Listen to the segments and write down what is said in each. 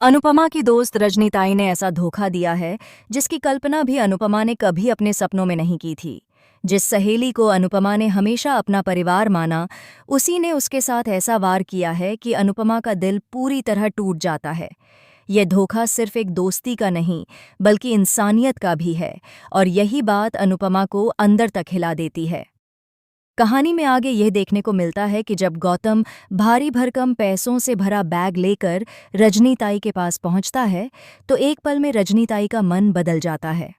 अनुपमा की दोस्त रजनीताई ने ऐसा धोखा दिया है जिसकी कल्पना भी अनुपमा ने कभी अपने सपनों में नहीं की थी। जिस सहेली को अनुपमा ने हमेशा अपना परिवार माना, उसी ने उसके साथ ऐसा वार किया है कि अनुपमा का दिल पूरी तरह टूट जाता है। यह धोखा सिर्फ एक दोस्ती का नहीं, बल्कि इंसानियत का भी है, और यही बात अनुपमा को अंदर तक हिला देती है। कहानी में आगे यह देखने को मिलता है कि जब गौतम भारी भरकम पैसों से भरा बैग लेकर रजनीताई के पास पहुंचता है, तो एक पल में रजनीताई का मन बदल जाता है।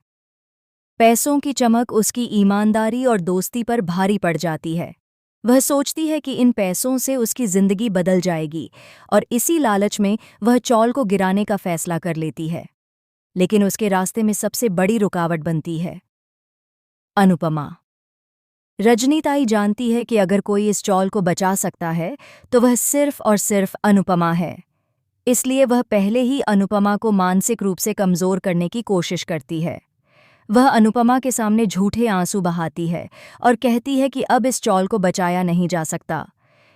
पैसों की चमक उसकी ईमानदारी और दोस्ती पर भारी पड़ जाती है। वह सोचती है कि इन पैसों से उसकी जिंदगी बदल जाएगी, और इसी लालच में वह चौल को गिराने का फैसला कर लेती है। लेकिन उसके रास्ते में सबसे बड़ी रुकावट बनती है अनुपमा। रजनीताई जानती है कि अगर कोई इस चौल को बचा सकता है तो वह सिर्फ और सिर्फ अनुपमा है। इसलिए वह पहले ही अनुपमा को मानसिक रूप से कमज़ोर करने की कोशिश करती है। वह अनुपमा के सामने झूठे आंसू बहाती है और कहती है कि अब इस चौल को बचाया नहीं जा सकता।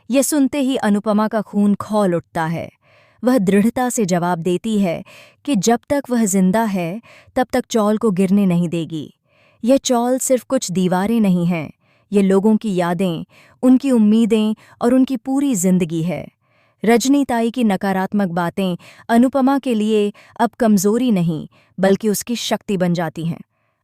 यह सुनते ही अनुपमा का खून खौल उठता है। वह दृढ़ता से जवाब देती है कि जब तक वह जिंदा है तब तक चौल को गिरने नहीं देगी। यह चौल सिर्फ कुछ दीवारें नहीं हैं, ये लोगों की यादें, उनकी उम्मीदें और उनकी पूरी जिंदगी है। रजनीताई की नकारात्मक बातें अनुपमा के लिए अब कमजोरी नहीं, बल्कि उसकी शक्ति बन जाती हैं।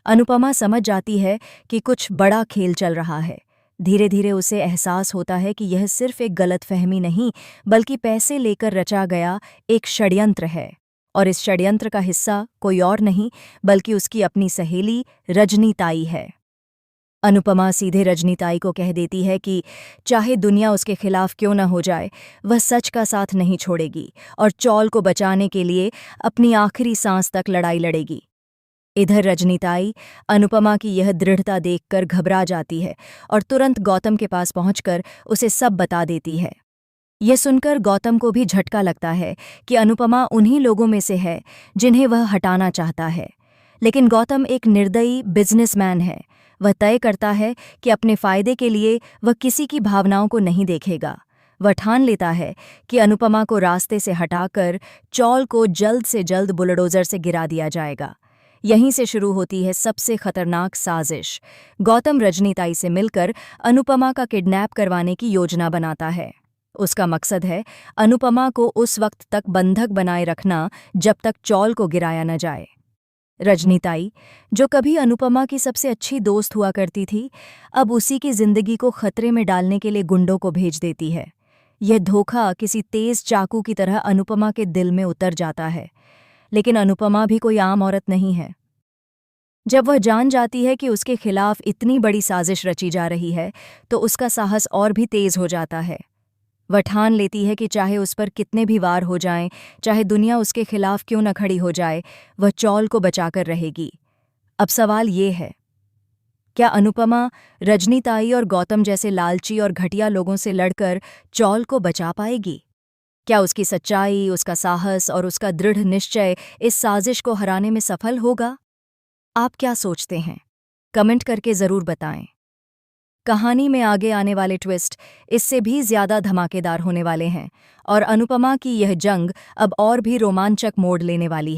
अनुपमा समझ जाती है कि कुछ बड़ा खेल चल रहा है। धीरे धीरे उसे एहसास होता है कि यह सिर्फ एक गलतफहमी नहीं, बल्कि पैसे लेकर रचा गया एक षड्यंत्र है। और इस षड्यंत्र का हिस्सा कोई और नहीं, बल्कि उसकी अपनी सहेली रजनीताई है। अनुपमा सीधे रजनीताई को कह देती है कि चाहे दुनिया उसके खिलाफ क्यों न हो जाए, वह सच का साथ नहीं छोड़ेगी और चौल को बचाने के लिए अपनी आखिरी सांस तक लड़ाई लड़ेगी। इधर रजनीताई अनुपमा की यह दृढ़ता देखकर घबरा जाती है और तुरंत गौतम के पास पहुंचकर उसे सब बता देती है। यह सुनकर गौतम को भी झटका लगता है कि अनुपमा उन्हीं लोगों में से है जिन्हें वह हटाना चाहता है। लेकिन गौतम एक निर्दयी बिजनेसमैन है। वह तय करता है कि अपने फायदे के लिए वह किसी की भावनाओं को नहीं देखेगा। वह ठान लेता है कि अनुपमा को रास्ते से हटाकर चौल को जल्द से जल्द बुलडोजर से गिरा दिया जाएगा। यहीं से शुरू होती है सबसे खतरनाक साजिश। गौतम रजनीताई से मिलकर अनुपमा का किडनैप करवाने की योजना बनाता है। उसका मकसद है अनुपमा को उस वक्त तक बंधक बनाए रखना जब तक चौल को गिराया न जाए। रजनीताई, जो कभी अनुपमा की सबसे अच्छी दोस्त हुआ करती थी, अब उसी की जिंदगी को खतरे में डालने के लिए गुंडों को भेज देती है। यह धोखा किसी तेज चाकू की तरह अनुपमा के दिल में उतर जाता है। लेकिन अनुपमा भी कोई आम औरत नहीं है। जब वह जान जाती है कि उसके खिलाफ इतनी बड़ी साजिश रची जा रही है, तो उसका साहस और भी तेज हो जाता है। वह ठान लेती है कि चाहे उस पर कितने भी वार हो जाएं, चाहे दुनिया उसके खिलाफ क्यों न खड़ी हो जाए, वह चौल को बचाकर रहेगी। अब सवाल ये है, क्या अनुपमा रजनीताई और गौतम जैसे लालची और घटिया लोगों से लड़कर चौल को बचा पाएगी? क्या उसकी सच्चाई, उसका साहस और उसका दृढ़ निश्चय इस साजिश को हराने में सफल होगा? आप क्या सोचते हैं? कमेंट करके ज़रूर बताएं। कहानी में आगे आने वाले ट्विस्ट इससे भी ज्यादा धमाकेदार होने वाले हैं, और अनुपमा की यह जंग अब और भी रोमांचक मोड़ लेने वाली है।